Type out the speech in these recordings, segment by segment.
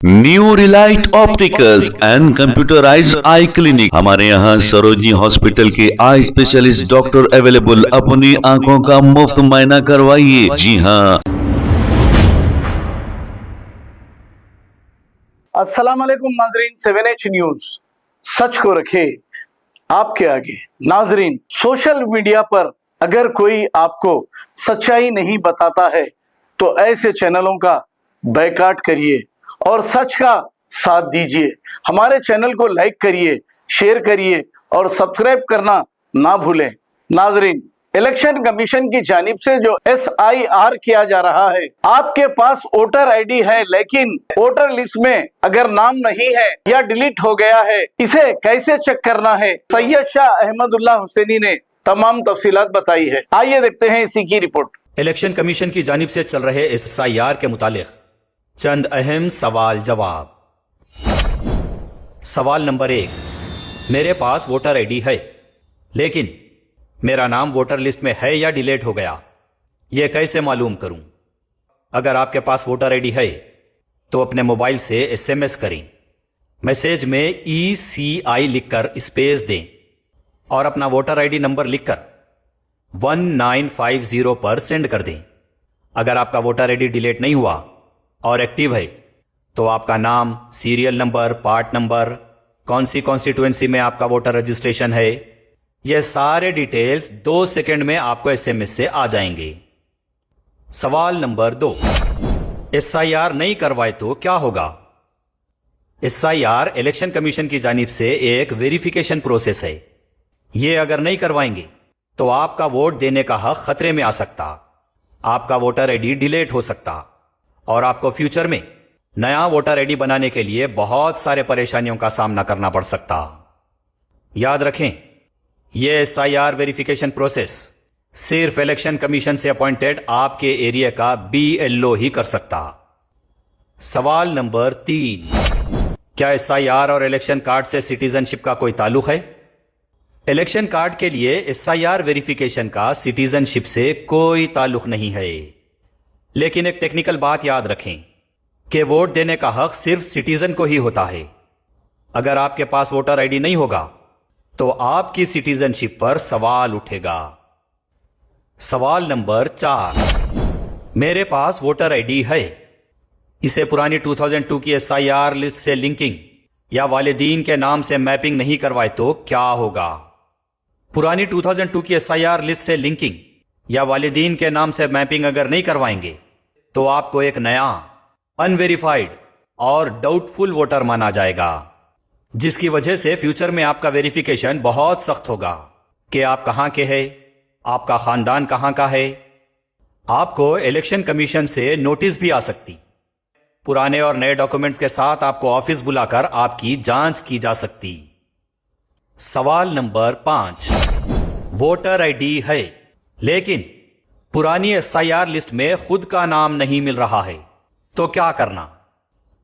New Relight opticals and computerised I clinic. हमारे यहाँ Sarojini hospital के आई स्पेशलिस्ट डॉक्टर अवेलेबल। अपनी आंखों का मुफ्त मुआयना करवाइए। जी हाँ। अस्सलाम वालेकुम नाजरीन, 7H न्यूज सच को रखे आपके आगे। नाजरीन, सोशल मीडिया पर अगर कोई आपको सच्चाई नहीं बताता है तो ऐसे चैनलों का बैकाट करिए और सच का साथ दीजिए। हमारे चैनल को लाइक करिए, शेयर करिए और सब्सक्राइब करना ना भूलें। नाजरीन, इलेक्शन कमीशन की जानिब से जो SIR किया जा रहा है, आपके पास वोटर ID है लेकिन वोटर लिस्ट में अगर नाम नहीं है या डिलीट हो गया है, इसे कैसे चेक करना है, सैयद शाह अहमदुल्लाह हुसैनी ने तमाम तफसीलात बताई है। आइए देखते हैं इसी की रिपोर्ट। इलेक्शन कमीशन की जानिब से चल रहे SIR के मुतालिक चंद अहम सवाल जवाब। सवाल नंबर 1, मेरे पास वोटर ID है लेकिन मेरा नाम वोटर लिस्ट में है या डिलीट हो गया, यह कैसे मालूम करूं? अगर आपके पास वोटर ID है तो अपने मोबाइल से SMS करें, मैसेज में ECI लिखकर स्पेस दें और अपना वोटर ID नंबर लिखकर 1950 पर सेंड कर दें। अगर आपका वोटर ID डिलीट नहीं हुआ और एक्टिव है तो आपका नाम, सीरियल नंबर, पार्ट नंबर, कौन सी कॉन्स्टिट्यूएंसी में आपका वोटर रजिस्ट्रेशन है, यह सारे डिटेल्स 2 सेकंड में आपको SMS से आ जाएंगे। सवाल नंबर 2, SIR नहीं करवाए तो क्या होगा? SIR इलेक्शन कमीशन की जानिब से एक वेरिफिकेशन प्रोसेस है। यह अगर नहीं करवाएंगे तो आपका वोट देने का हक खतरे में आ सकता, आपका वोटर ID डिलीट हो सकता और आपको फ्यूचर में नया वोटर ID बनाने के लिए बहुत सारे परेशानियों का सामना करना पड़ सकता। याद रखें, यह SIR वेरिफिकेशन प्रोसेस सिर्फ इलेक्शन कमीशन से अपॉइंटेड आपके एरिया का BLO ही कर सकता। सवाल नंबर 3, क्या SIR और इलेक्शन कार्ड से सिटीजनशिप का कोई ताल्लुक है? इलेक्शन कार्ड के लिए SIR वेरिफिकेशन का सिटीजनशिप से कोई ताल्लुक नहीं है। लेकिन एक टेक्निकल बात याद रखें कि वोट देने का हक सिर्फ सिटीजन को ही होता है। अगर आपके पास वोटर ID नहीं होगा तो आपकी सिटीजनशिप पर सवाल उठेगा। सवाल नंबर 4, मेरे पास वोटर ID है, इसे पुरानी 2002 की SIR लिस्ट से लिंकिंग या वालिदीन के नाम से मैपिंग नहीं करवाए तो क्या होगा? पुरानी 2002 की SIR लिस्ट से लिंकिंग या वालिदीन के नाम से मैपिंग अगर नहीं करवाएंगे तो आपको एक नया अनवेरिफाइड और डाउटफुल वोटर माना जाएगा, जिसकी वजह से फ्यूचर में आपका वेरिफिकेशन बहुत सख्त होगा कि आप कहां के हैं, आपका खानदान कहां का है। आपको इलेक्शन कमीशन से नोटिस भी आ सकती। पुराने और नए डॉक्यूमेंट्स के साथ आपको ऑफिस बुलाकर आपकी जांच की जा सकती। सवाल नंबर 5, वोटर ID है लेकिन पुरानी SIR लिस्ट में खुद का नाम नहीं मिल रहा है तो क्या करना?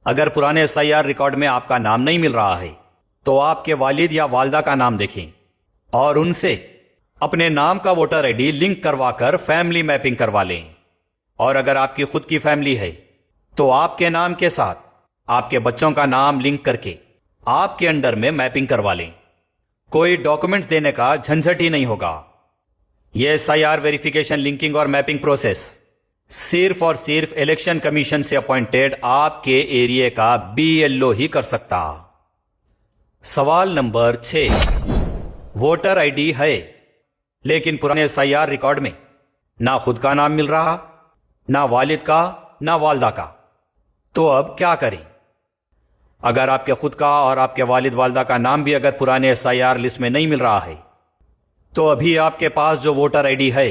अगर पुराने SIR रिकॉर्ड में आपका नाम नहीं मिल रहा है तो आपके वालिद या वालदा का नाम देखें और उनसे अपने नाम का वोटर ID लिंक करवाकर फैमिली मैपिंग करवा लें। और अगर आपकी खुद की फैमिली है तो आपके नाम के साथ आपके बच्चों का नाम लिंक करके आपके अंडर में मैपिंग करवा लें। कोई डॉक्यूमेंट्स देने का झंझट ही नहीं होगा। यह SIR वेरिफिकेशन, लिंकिंग और मैपिंग प्रोसेस सिर्फ और सिर्फ इलेक्शन कमीशन से अपॉइंटेड आपके एरिया का BLO ही कर सकता। सवाल नंबर 6, वोटर ID है लेकिन पुराने SIR रिकॉर्ड में ना खुद का नाम मिल रहा, ना वालिद का, ना वालदा का, तो अब क्या करें? अगर आपके खुद का और आपके वालिद वालदा का नाम भी अगर पुराने SIR लिस्ट में नहीं मिल रहा है तो अभी आपके पास जो वोटर ID है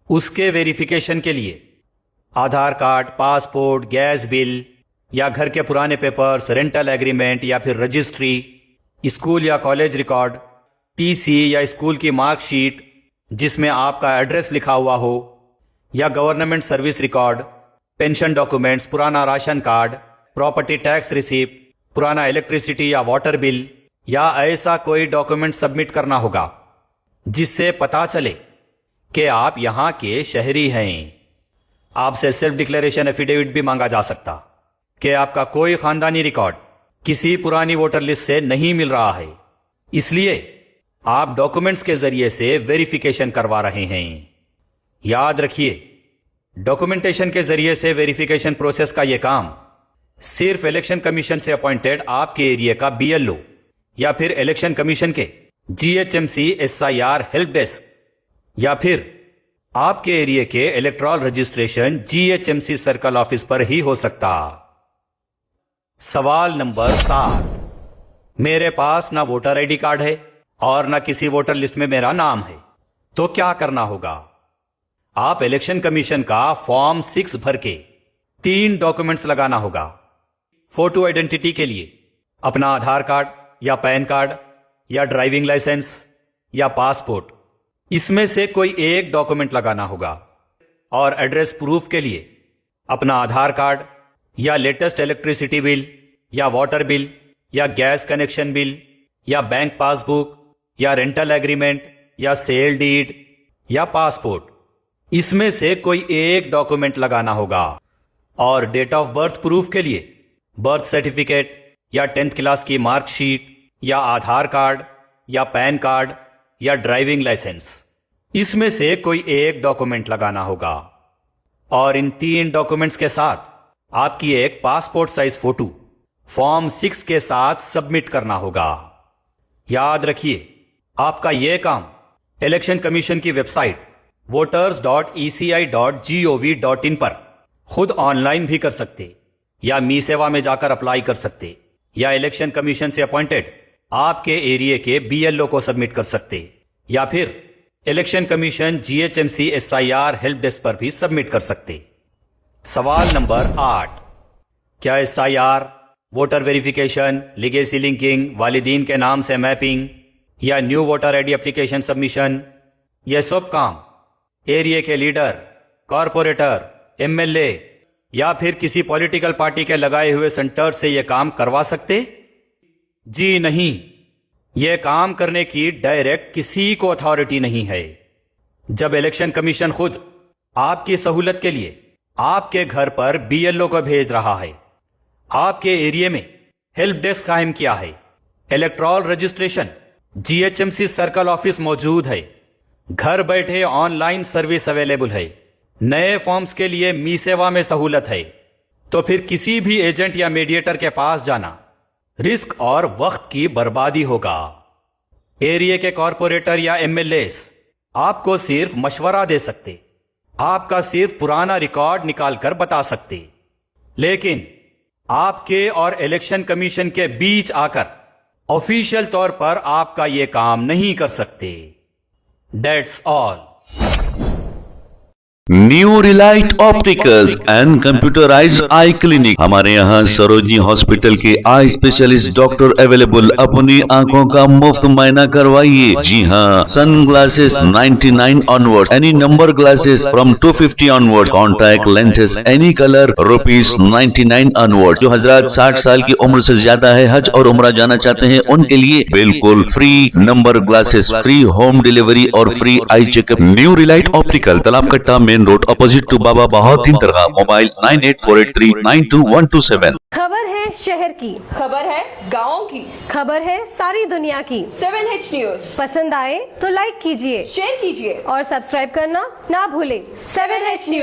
उसके वेरिफिकेशन के लिए Aadhaar card, passport, gas bill या घर के पुराने पेपर्स, रेंटल एग्रीमेंट या फिर रजिस्ट्री, स्कूल या कॉलेज रिकॉर्ड, TC या स्कूल की मार्कशीट जिसमें आपका एड्रेस लिखा हुआ हो, या government service record, pension documents, पुराना ration card, property tax receipt, पुराना इलेक्ट्रिसिटी या वाटर बिल या ऐसा कोई डॉक्यूमेंट सबमिट करना होगा जिससे पता चले कि आप यहां के शहरी हैं। आपसे सेल्फ डिक्लेरेशन एफिडेविट भी मांगा जा सकता। कि आपका कोई खानदानी रिकॉर्ड किसी पुरानी वोटर लिस्ट से नहीं मिल रहा है, इसलिए आप डॉक्यूमेंट्स के जरिए से वेरिफिकेशन करवा रहे हैं। याद रखिए, डॉक्यूमेंटेशन के जरिए से वेरिफिकेशन प्रोसेस का यह काम सिर्फ इलेक्शन कमीशन से अपॉइंटेड आपके एरिया का BLO या फिर इलेक्शन कमीशन के GHMC SIR हेल्प डेस्क या फिर आपके एरिया के electoral registration GHMC circle office पर ही हो सकता। सवाल नंबर 7, मेरे पास ना वोटर आईडी कार्ड है और ना किसी वोटर लिस्ट में मेरा नाम है, तो क्या करना होगा? आप इलेक्शन कमीशन का फॉर्म 6 भर के 3 डॉक्यूमेंट्स लगाना होगा। फोटो आइडेंटिटी के लिए अपना आधार कार्ड या पैन कार्ड या ड्राइविंग लाइसेंस या पासपोर्ट, इसमें से कोई एक डॉक्यूमेंट लगाना होगा। और एड्रेस प्रूफ के लिए अपना आधार कार्ड या लेटेस्ट इलेक्ट्रिसिटी बिल या वाटर बिल या गैस कनेक्शन बिल या बैंक पासबुक या रेंटल एग्रीमेंट या सेल डीड या पासपोर्ट, इसमें से कोई एक डॉक्यूमेंट लगाना होगा। और डेट ऑफ बर्थ प्रूफ के लिए बर्थ सर्टिफिकेट या 10th क्लास की मार्कशीट या आधार कार्ड या पैन कार्ड या ड्राइविंग लाइसेंस, इसमें से कोई एक डॉक्यूमेंट लगाना होगा। और इन 3 डॉक्यूमेंट्स के साथ आपकी एक पासपोर्ट साइज फोटो फॉर्म 6 के साथ सबमिट करना होगा। याद रखिए, आपका यह काम इलेक्शन कमीशन की वेबसाइट voters.eci.gov.in पर खुद ऑनलाइन भी कर सकते या मी सेवा में जाकर अप्लाई कर सकते या इलेक्शन कमीशन से अपॉइंटेड आपके एरिया के BLO को सबमिट कर सकते या फिर election commission GHMC SIR help desk पर भी सबमिट कर सकते। सवाल नंबर 8, क्या SIR, voter verification, legacy linking, वालिदीन के नाम से मैपिंग या new voter ID application submission, यह सब काम एरिया के लीडर, कॉरपोरेटर, MLA या फिर किसी पॉलिटिकल पार्टी के लगाए हुए सेंटर से यह काम करवा सकते? जी नहीं, यह काम करने की डायरेक्ट किसी को अथॉरिटी नहीं है। जब इलेक्शन कमीशन खुद आपकी सहूलत के लिए आपके घर पर BLO को भेज रहा है, आपके एरिया में हेल्प डेस्क कायम किया है, electoral registration GHMC circle office मौजूद है, घर बैठे ऑनलाइन सर्विस अवेलेबल है, नए फॉर्म्स के लिए मी सेवा में सहूलत है, तो फिर किसी भी एजेंट या मीडिएटर के पास जाना रिस्क और वक्त की बर्बादी होगा। एरिया के कॉरपोरेटर या MLAs आपको सिर्फ मशवरा दे सकते, आपका सिर्फ पुराना रिकॉर्ड निकाल कर बता सकते, लेकिन आपके और इलेक्शन कमीशन के बीच आकर ऑफिशियल तौर पर आपका यह काम नहीं कर सकते। That's all. New Relight opticals and computerised I clinic, हमारे यहाँ सरोजनी हॉस्पिटल के आई स्पेशलिस्ट डॉक्टर अवेलेबल। अपनी आंखों का मुफ्त मायना करवाइए। जी हाँ, sun glasses 99 onward, any number glasses from 250 onward, contact lenses any colour ₹99 onward. जो हजरात 60 साल की उम्र से ज्यादा है, हज और उम्रा जाना चाहते हैं, उनके लिए बिल्कुल free number glasses, free home delivery और free eye checkup. New Relite optical, Talab Katta, main road, opposite to Baba Bahauddin दरगाह। मोबाइल 9848392127। खबर है शहर की, खबर है गाँव की, खबर है सारी दुनिया की। 7H न्यूज पसंद आए तो लाइक कीजिए, शेयर कीजिए और सब्सक्राइब करना ना भूलें। 7H news.